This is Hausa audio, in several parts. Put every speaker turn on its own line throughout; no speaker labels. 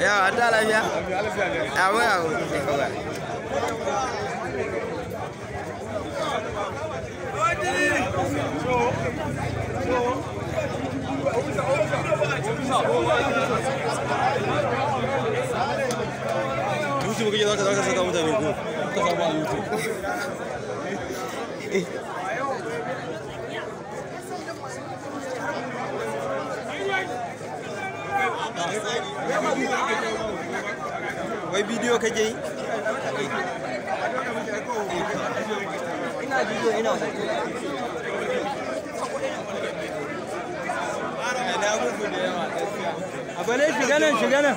Ya, ada lah ya. Apa?
YouTube kake zaka saka mutane ko ka samu a YouTube
wai bidiyo kake yi
ina bidiyo ina
abane shiga nan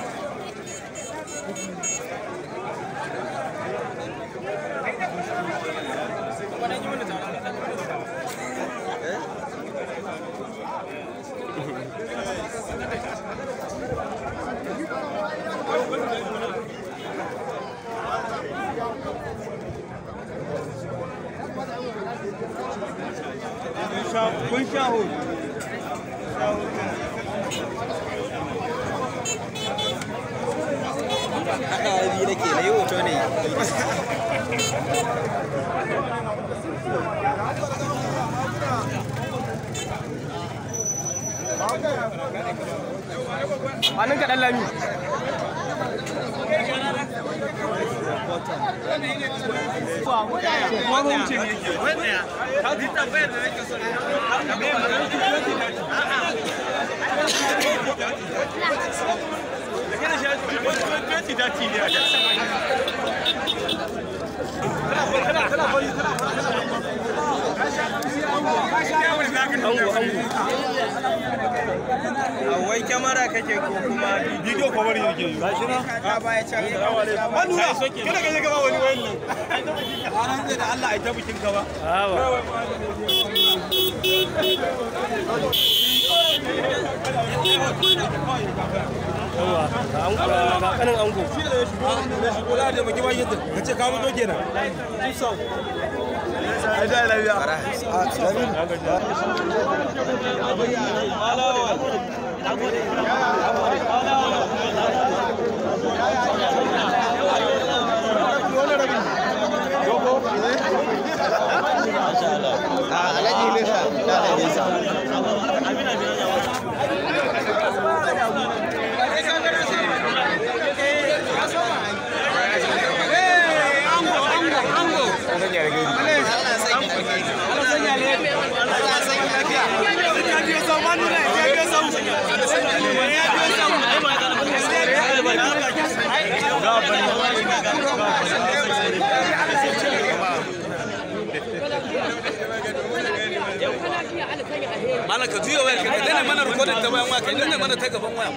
kun shahu
haka biyu nake na yi hoto ne
hannun kaɗan lami wai kyamara kake ko kuma
bidiyo ko bari yake yi gashi na
ka baya can
wannan kada ka je gaba wani wayan nan ranar da Allah ai ta bikin ka ba
yawa ga kanin ango
da shi kula da maki bayin din kace ka muto kenan tusau ai da lafiya Malam ka juya wayar ka dane mana recording ta bayan waya ka dane mana ta gaban waya